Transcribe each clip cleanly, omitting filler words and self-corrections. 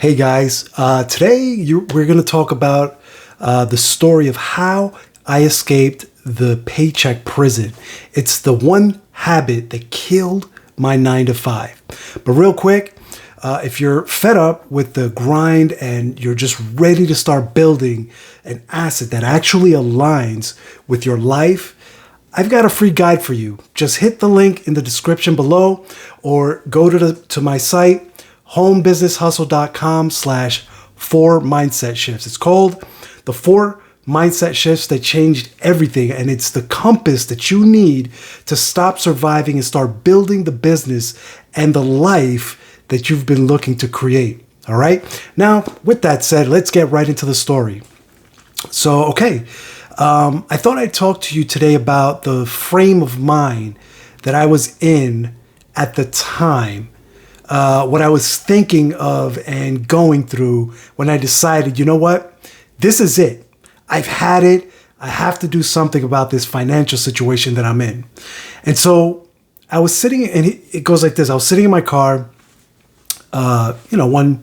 Hey guys, we're going to talk about the story of how I escaped the paycheck prison. It's the one habit that killed my 9 to 5. But real quick, if you're fed up with the grind and you're just ready to start building an asset that actually aligns with your life, I've got a free guide for you. Just hit the link in the description below or go to my site, homebusinesshustle.com/4mindset shifts. It's called the 4 mindset shifts that changed everything. And it's the compass that you need to stop surviving and start building the business and the life that you've been looking to create. All right. Now, with that said, let's get right into the story. So, okay. I thought I'd talk to you today about the frame of mind that I was in at the time, what I was thinking of and going through when I decided, you know what, this is it. I've had it. I have to do something about this financial situation that I'm in. And so I was sitting, and it goes like this. I was sitting in my car, one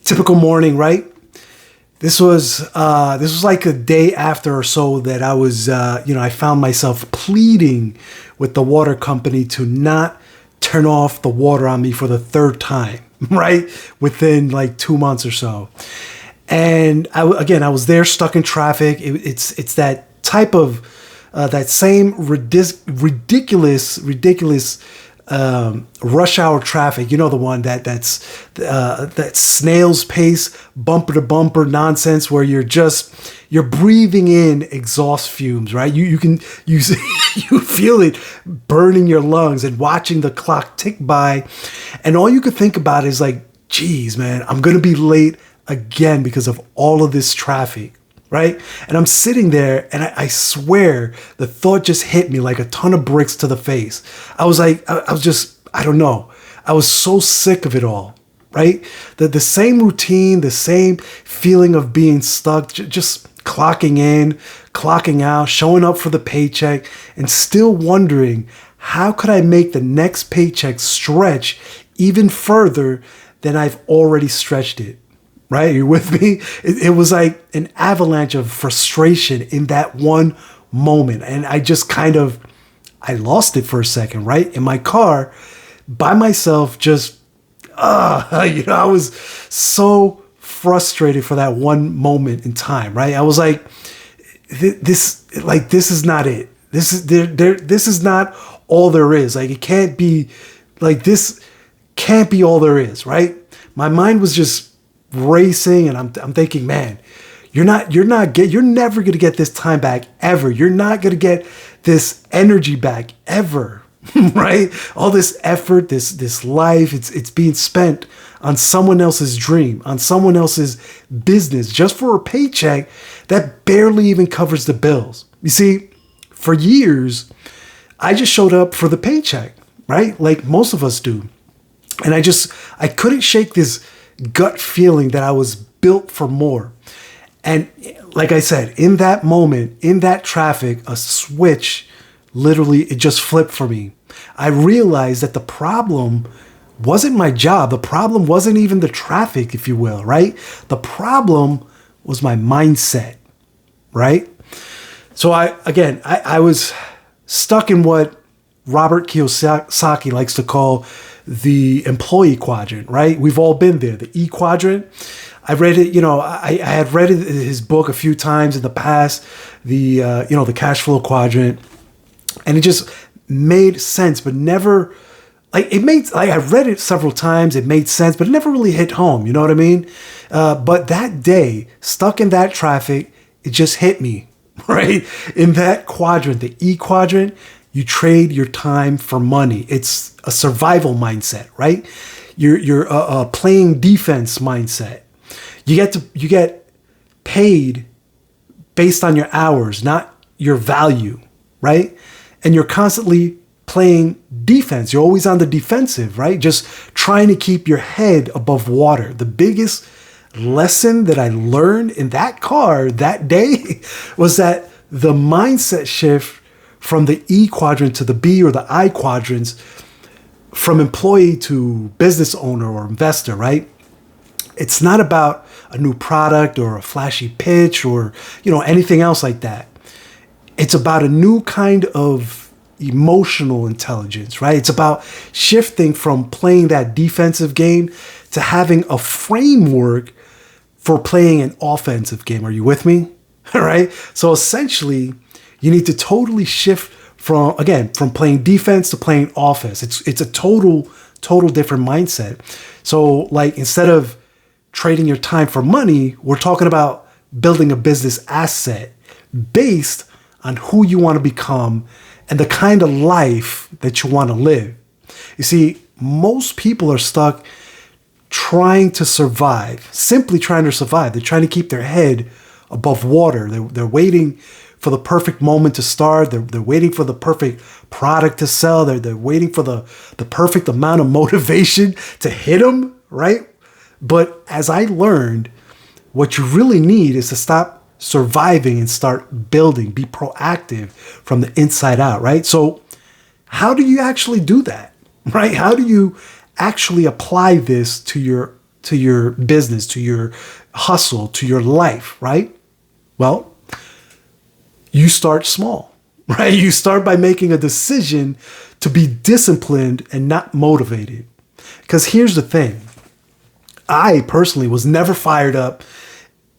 typical morning, right? This was like a day after or so that I was, I found myself pleading with the water company to not turn off the water on me for the third time, right? Within like 2 months or so. And I was there stuck in traffic. It's that type of, that same ridiculous rush hour traffic, the one that's that snail's pace, bumper to bumper nonsense where you're breathing in exhaust fumes, right? You feel it burning your lungs and watching the clock tick by, and all you could think about is like, geez, man, I'm gonna be late again because of all of this traffic. Right? And I'm sitting there and I swear the thought just hit me like a ton of bricks to the face. I was like, I don't know. I was so sick of it all, right? The same routine, the same feeling of being stuck, just clocking in, clocking out, showing up for the paycheck, and still wondering, how could I make the next paycheck stretch even further than I've already stretched it? Right? You're with me? It was like an avalanche of frustration in that one moment. And I just I lost it for a second, right? In my car by myself, I was so frustrated for that one moment in time, right? I was like, this is not it. This is not all there is. Like, it can't be like, this can't be all there is, right? My mind was just racing, and I'm thinking, man, you're never going to get this time back ever. You're not going to get this energy back ever, right? All this effort, this life, it's being spent on someone else's dream, on someone else's business, just for a paycheck that barely even covers the bills. You see, for years, I just showed up for the paycheck, right? Like most of us do. And I couldn't shake this gut feeling that I was built for more. And like I said, in that moment, in that traffic, a switch, literally, it just flipped for me. I realized that the problem wasn't my job. The problem wasn't even the traffic, if you will, right? The problem was my mindset, right? So I was stuck in what Robert Kiyosaki likes to call the employee quadrant, right? We've all been there, the E quadrant. I read it, I had read his book a few times in the past, the cash flow quadrant, and it just made sense, but never, I read it several times, it made sense, but it never really hit home, you know what I mean? But that day, stuck in that traffic, it just hit me, right? In that quadrant, the E quadrant, you trade your time for money. It's a survival mindset, right? You're a playing defense mindset. You get paid based on your hours, not your value, right? And you're constantly playing defense. You're always on the defensive, right? Just trying to keep your head above water. The biggest lesson that I learned in that car that day was that the mindset shift from the E quadrant to the B or the I quadrants, from employee to business owner or investor, right? It's not about a new product or a flashy pitch or, anything else like that. It's about a new kind of emotional intelligence, right? It's about shifting from playing that defensive game to having a framework for playing an offensive game. Are you with me? All right. So essentially, you need to totally shift from playing defense to playing offense. It's a total different mindset. So like instead of trading your time for money, we're talking about building a business asset based on who you want to become and the kind of life that you want to live. You see, most people are stuck trying to survive, simply trying to survive. They're trying to keep their head above water. They're waiting for the perfect moment to start. They're waiting for the perfect product to sell. They're waiting for the perfect amount of motivation to hit them, right? But as I learned, what you really need is to stop surviving and start building, be proactive from the inside out, right? So how do you actually do that, right? How do you actually apply this to your business, to your hustle, to your life, right? Well, you start small, right? You start by making a decision to be disciplined and not motivated. Because here's the thing. I personally was never fired up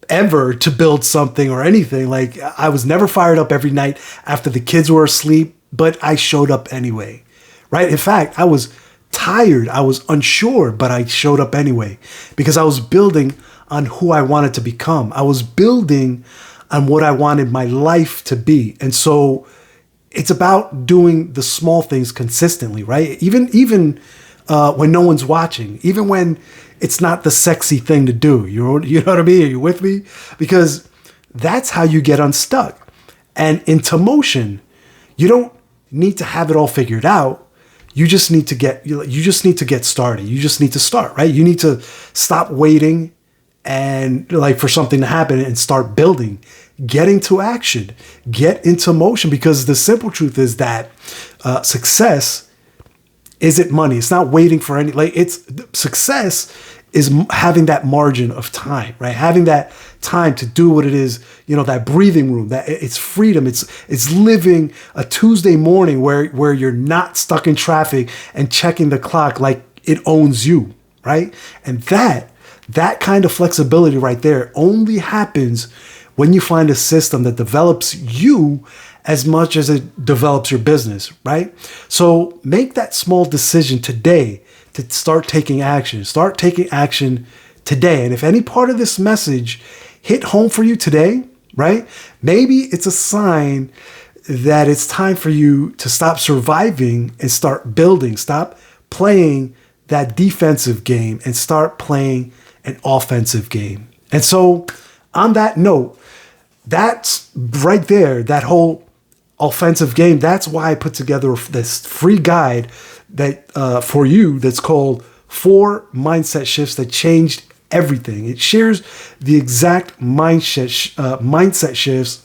ever to build something or anything. Like I was never fired up every night after the kids were asleep, but I showed up anyway, right? In fact, I was tired. I was unsure, but I showed up anyway because I was building on who I wanted to become. I was building on what I wanted my life to be. And so it's about doing the small things consistently, right? Even when no one's watching, even when it's not the sexy thing to do. You know what I mean? Are you with me? Because that's how you get unstuck and into motion. You don't need to have it all figured out. You just need to get started. You just need to start, right? You need to stop waiting and like for something to happen and start building, get into action, get into motion, because the simple truth is that success isn't money. It's not waiting for any, success is having that margin of time, right? Having that time to do what it is, that breathing room, that it's freedom. It's living a Tuesday morning where you're not stuck in traffic and checking the clock like it owns you, right? And that kind of flexibility right there only happens when you find a system that develops you as much as it develops your business, right? So make that small decision today to start taking action. Start taking action today. And if any part of this message hit home for you today, right? Maybe it's a sign that it's time for you to stop surviving and start building. Stop playing that defensive game and start playing an offensive game. And so on that note, that's right there, that whole offensive game. That's why I put together this free guide that for you that's called 4 Mindset Shifts That Changed Everything. It shares the exact mindset shifts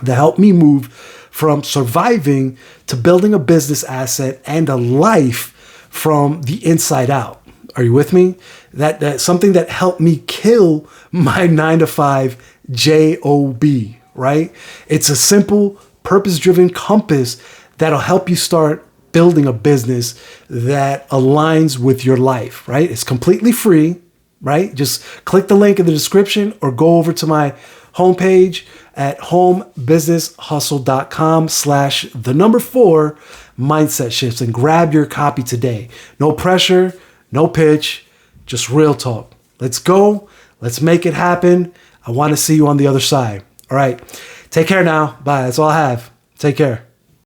that helped me move from surviving to building a business asset and a life from the inside out. Are you with me? That's something that helped me kill my 9-to-5 job, right? It's a simple, purpose-driven compass that'll help you start building a business that aligns with your life, right? It's completely free, right? Just click the link in the description or go over to my homepage at homebusinesshustle.com/4 mindset shifts and grab your copy today. No pressure, no pitch, just real talk. Let's go. Let's make it happen. I want to see you on the other side. All right. Take care now. Bye. That's all I have. Take care.